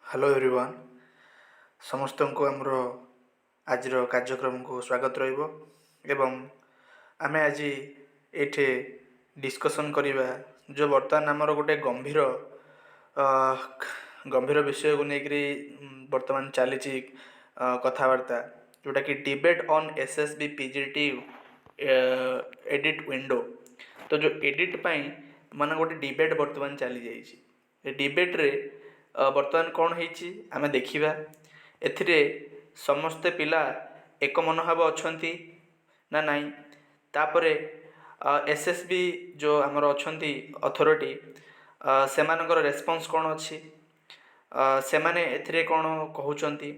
Hello everyone समस्त को आमर आज कार्यक्रम को स्वागत रहिबो एवं आमे आज एठे डिस्कशन करिबा जो वर्तमान आमर गोटे गंभीर विषय को लेकरी वर्तमान चली कथबार्ता जोटा कि debate on SSB PGT edit window. तो जो एडिट पाई मान गोटे डिबेट वर्तमान चली जाइए डिबेट रे वर्तमान कौन होइछि आमे देखिबा एथिरे समस्ते पिला एक मनोभाव अछंती ना नहीं तापरे एसएसबी जो आमर अछंती अथॉरिटी सेमानकर रेस्पॉन्स कौन अच्छी सेमाने एथिरे कौन कहउचंती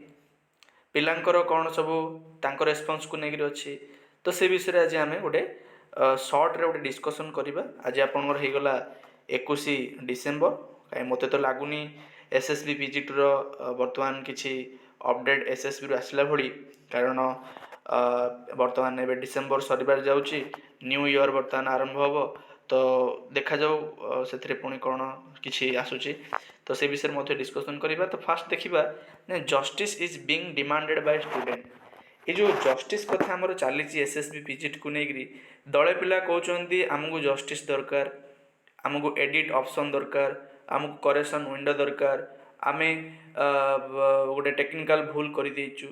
पिलांकर कौन सबू तांकर रेस्पॉन्स को नेगिर अच्छी। तो से विषय आज आमे गोटे शॉर्ट रे गोटे डिस्कशन करिबा। आज आपनकर हे गला 21 डिसेंबर कहीं मते तो लागुनी एसएसबी पीजीटी रो वर्तमान किछि अपडेट एसएसबी रो आसला भली कारण वर्तमान एबे डिसेंबर सरीबार जाउची न्यू ईयर वर्तमान आरंभ होबो। तो देखा जाऊ से पुणी कौन किछि आसुची तो से विषय मध्य डिस्कशन करिबा। तो फास्ट देखिबा ने justice is being demanded by student. ये जो जस्टिस कथा हमर चली एसएसबी पीजीटी को नेगरी दले पिला कहउचंती हमकु जस्टिस दरकार, हमकु एडिट ऑप्शन दरकार, हमकु करेक्शन विंडो दरकार, आमे गोटे टेक्निकल भूल कर देचु।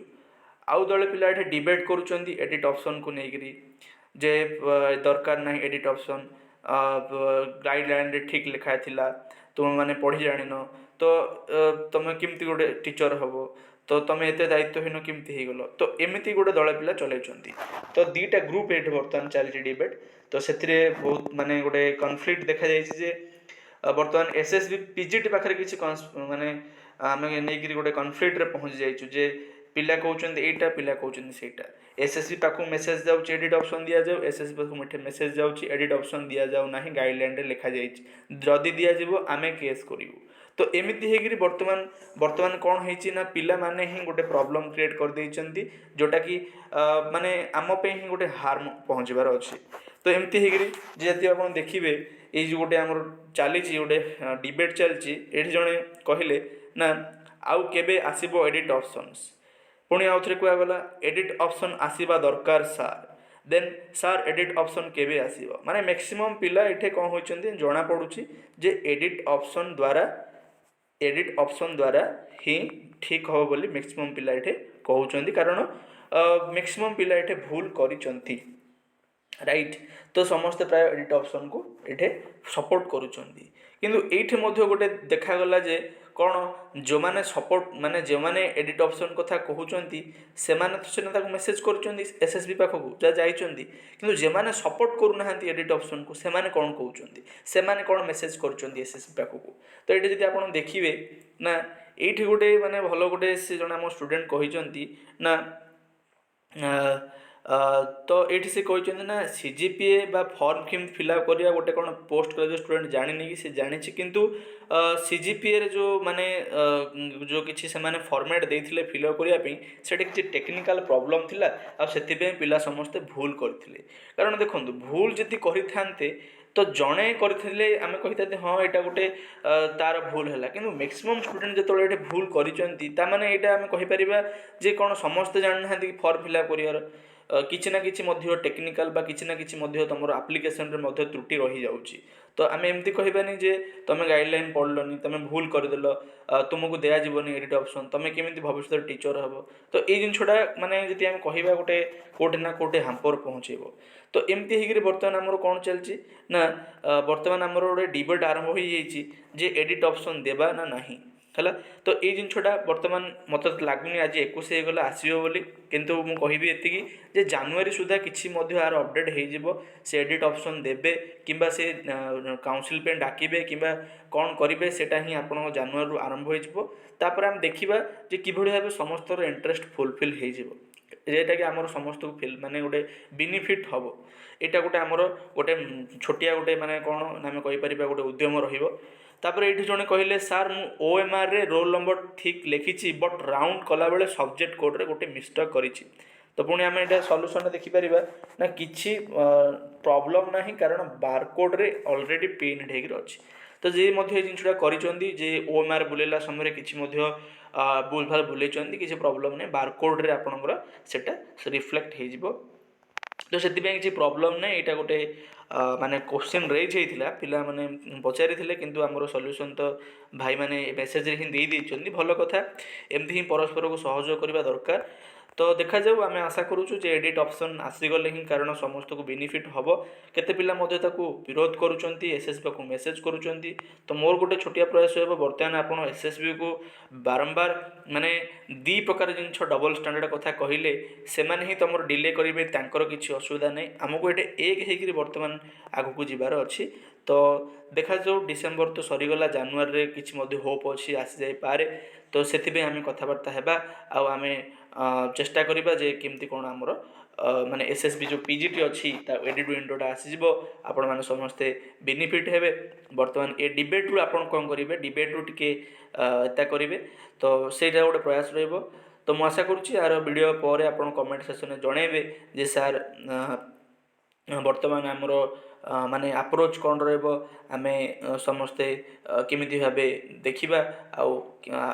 आउ दले पिला एठे डिबेट करूचंती एडिट ऑप्शन को नेगरी जे दरकार नहीं एडिट ऑप्शन गाइडलाइन रे ठीक लिखा थिला तुम माने पढ़ी जानिन तो तुम केमती गोटे टीचर हबो तो तुम एते दायित्वहीन केमती हे गलो। तो एमिति गोटे दल पिला चलैचंती। तो दीटा ग्रुप एठ वर्तमान चलछि डिबेट। तो सेथिरे बहुत माने गोटे कॉन्फ्लिक्ट देखा जायछि जे वर्तमान एसएसबी पीजीटी पाखरे किछि माने आमे नेगिरी गोटे कॉन्फ्लिक्ट रे पहुंच जाइछु जे पिला कहउचंती एटा पिला कहउचंती सेटा। एसएसबी पाखु मेसेज जाउछि एडिट ऑप्शन दिया जाउ, एसएसबी पाखु मिठे मेसेज जाउछि एडिट ऑप्शन दिया जाउ नाही गाइडलाइन रे लिखा जाइछि जदी दिया जिवो आमे केस करिवु। तो एमिति हेगिरी वर्तमान कौन होइछि ना पिला माने ही गोटे प्रॉब्लम क्रिएट कर देइचंती जोटा कि माने आम पे ही गोटे हार्म पहुंचबार अछि। तो एमिति हेगिरी जति आपण देखिबे ए जो गोटे हमर चली गोटे डिबेट चलछि एठी जणे कहिले ना आउ केबे आसीबो एडिट ऑप्शंस पुणी आउ थरे कुआ गला एडिट ऑप्शन आसीबा दरकार सार देन सार एडिट ऑप्शन केबे आसीबो माने मैक्सिमम पिला एठे कोन होइचंती जणा पडुछि जे एडिट ऑप्शन द्वारा ही ठीक हो बोली मैक्सिमम पिला एठे कहउचंती कारण मैक्सिमम पिला एठे भूल करिचंती राइट। तो समस्त प्राय एडिट ऑप्शन को एठे सपोर्ट करूचंती किंतु एठे मध्य गोटे देखा गला जे कौन जो माने सपोर्ट माने जो माने एडिट ऑप्शन कथा कहउचंती से माने तो सेना ताको मेसेज करूचंती एसएसबी पाखकु जा जाइचंती किंतु जे माने सपोर्ट करू नाहंती एडिट ऑप्शन को से माने कोन कहउचंती से माने कोन मेसेज करूचंती एसएसबी पाखकु। तो एठी जदि आपण देखिबे ना एठी गोटे माने भलो गोटे से जणा मो स्टूडेंट कहिचंती ना तो ये से कहते ना सीजीपीए बा फॉर्म केम फिलअप करिया गोटे कौन पोस्ट ग्रेजुएट स्टूडेंट जानी कि से जानी किंतु सीजीपीए रे जो माने जो किछि से माने फॉर्मेट देथिले फिलअप करिया पे सेटे किछि टेक्निकल प्रॉब्लम थिला आ सेति पे पिला समस्त भूल करथिले कारण देखंतु भूल जति करिथांते तो जणे करथिले आमे कहिताते हां एटा गोटे तार भूल हैला किंतु मैक्सिमम स्टूडेंट जतोले एटे भूल करिचंती ता माने एटा आमे कहि परिबा जे कोन समस्त जान नाहंती फॉर्म फिलअप करियार किछि ना किछि मध्य टेक्निकल बा किछि ना किछि मध्य तमरो एप्लिकेशन रे मध्य त्रुटि रही जाउची। तो आमे एमती कहिबानी जे तमे गाइडलाइन पढलनी तमे भूल कर देलो तुमको दिया जीवनी एडिट ऑप्शन तमे केमिति भविष्य टीचर हबो। तो ए जिन छोडा माने जति आमे कहिबा गोटे कोटे ना कोटे हाम्पर पहुंचेबो। तो एमती हेगिरि वर्तमान हमरो कोन चलची ना वर्तमान हमरो गोटे डिबेट आरंभ होई जाईची जे एडिट ऑप्शन देबा ना नाही हला। तो ये जिनछटा वर्तमान मत लगुनि आज 21 हो गला आसीबो बोली किंतु मु कहिबी एतिकी जे जनवरी सुधा किछि मध्य आर अपडेट हे जिवो से एडिट ऑप्शन देबे किबा से काउंसिल पे डाकिबे किबा कोन करिवे सेटा ही आपण जनवरी रु आरंभ होई जिवो। तापर हम देखिबा जे किभଳି भाबे समस्त इंटरेस्ट फुलफिल हे जिवो जेटा कि आमर समस्त को फिल माने गोटे बेनिफिट हबो। एटा गोटे आमर गोटे छोटिया गोटे माने कोन नामे कहि परिबा गोटे उद्यम रहिबो। तापर एठी जणे कहिले सार मु ओएमआर रे रोल नंबर ठीक लिखिछि बट राउंड कला बेले सब्जेक्ट कोड रे गोटे मिस्टेक करिछि। तो पुणी आम एटा सॉल्यूशन देखि परिबा ना किछि प्रॉब्लम नाही कारण बारकोड रे ऑलरेडी पिन ढेगिर अछि। तो जे मध्य जिनटा करिसेंती जे ओएमआर बुलेला समय किछि मध्य भूल भाल बुलेइछंती किछि प्रॉब्लम नै बारकोड रे आपनकर सेटा रिफ्लेक्ट हे जिवो तो से किसी प्रोब्लेम ना यहाँ गोटे माने क्वेश्चन रेज होता पिला माने पचारि थिले किंतु आमर सॉल्यूशन तो भाई माने मेसेज रे ही दे देइछंती भल कथा एमती ही परस्पर को सहयोग करबा दरकार तो देखा जाऊ आम आशा करूँ जे एडिट ऑप्शन आसीगले ही कारण समस्त को बेनिफिट हम केते पिला मध्य ताकू विरोध करुँच एसएसबी को मेसेज करुँच तो मोर गोटे छोटिया प्रयास हो बर्तमान आप एसएसबी को बारंबार माने दी प्रकार जिन डबल स्टैंडर्ड कथा कहले से ही तुम डिले करेंगे किसी असुविधा नहीं आमको ये एक होकर बर्तमान आगू जीवार अच्छी तो देखा जाऊ डिसेम्बर तो सरीगला जानुआरी किसी होप अच्छी आसी जाई पारे तो से आम कथबार्ता हेबा आम चेष्टा करिबा जे केमती कोन हमरो माने एसएसबी जो पीजीटी अच्छी एडिट विंडोटा आसीज आपण मैंने समस्ते बेनिफिट हेबे बर्तमान ए डिबेट रु आपण कौन करेंगे डिबेट रु टिके एता करेंगे तो सेटा गोटे प्रयास रहिबो तो मु आशा करुच्ची यार वीडियो पर आपण कमेंट सेक्शन में जनइबे जे सर बर्तमान आमर माने अप्रोच कौन रमें समस्ते केमिति भाव देखा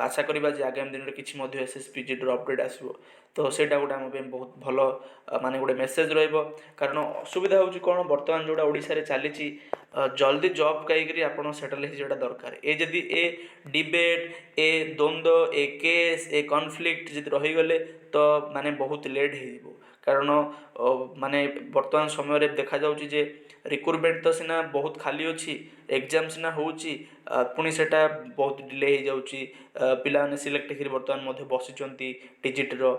आशा करवा आगामी दिन में किसी S S P GD update आसो तो सेटा गोटे आम बहुत भल माने गोटे मेसेज कारण असुविधा हूँ कौन बर्तमान जोड़ा ओडिशा रे चली जल्दी जॉब कहीं आप सेटल होगा दरकार ए जदि ए डिबेट ए द्वंद्व ए केस ए कॉन्फ्लिक्ट जब रहीगले तो माने बहुत लेट हो कारण माने वर्तमान समय देखा जाउची जे रिक्रुटमेंट तो सीना बहुत खाली अच्छी एग्जाम सीना होची पुणी सेटा बहुत डिले हो जाउची पिला ने सिलेक्ट कर बर्तमान मध्य बसिचंती टीजीटी रो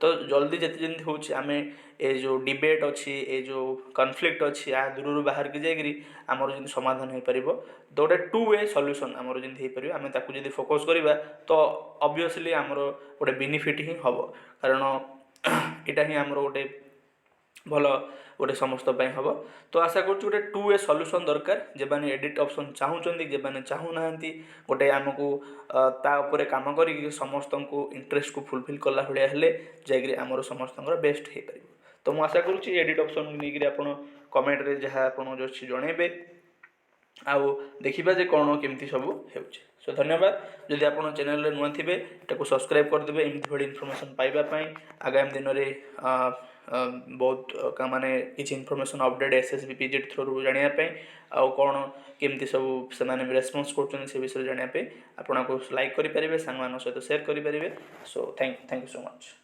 तो जल्दी जते जल्दी होची आमे ए जो डिबेट अच्छी ए जो कॉन्फ्लिक्ट अच्छी आ दूर बाहर के जाइकरी आमर जन समाधान हो पारिबो गोटे टू वे सॉल्यूशन आमर जन हो पारिबो आमे ताकू जदी फोकस करिबा तो ऑब्वियसली आमर गोटे बेनिफिट ही हबो कारण एटा ही आमर गोटे भल गोटे समस्त हम तो आशा करूँ गोटे टू वे सॉल्यूशन दरकार जे माने एडिट ऑप्शन चाहूँगी जे माने चाहूना गोटे आमको तापर कम कर समस्त को इंटरेस्ट को फुलफिल कला भाया हेले जाकि आमर समस्त बेस्ट हो पार तो मुझे आशा करुँच एडिट ऑप्शन को लेकर आप कमेंट रे जहाँ आप जनइबे आउ देखा जे कौन केमती सब हो सो धन्यवाद जदि आप चैनल नुआ थे ताको सब्सक्राइब करदे एमती भाई इनफॉरमेशन पाइबापी आगामी दिन में बहुत माने किसी information update SSB PGT through जानापी आउ कौन केमती सब से रेस्पॉन्स कर विषय जानापी आपको लाइक करेंगे सांग सहित सेयार करेंगे so thank you so much.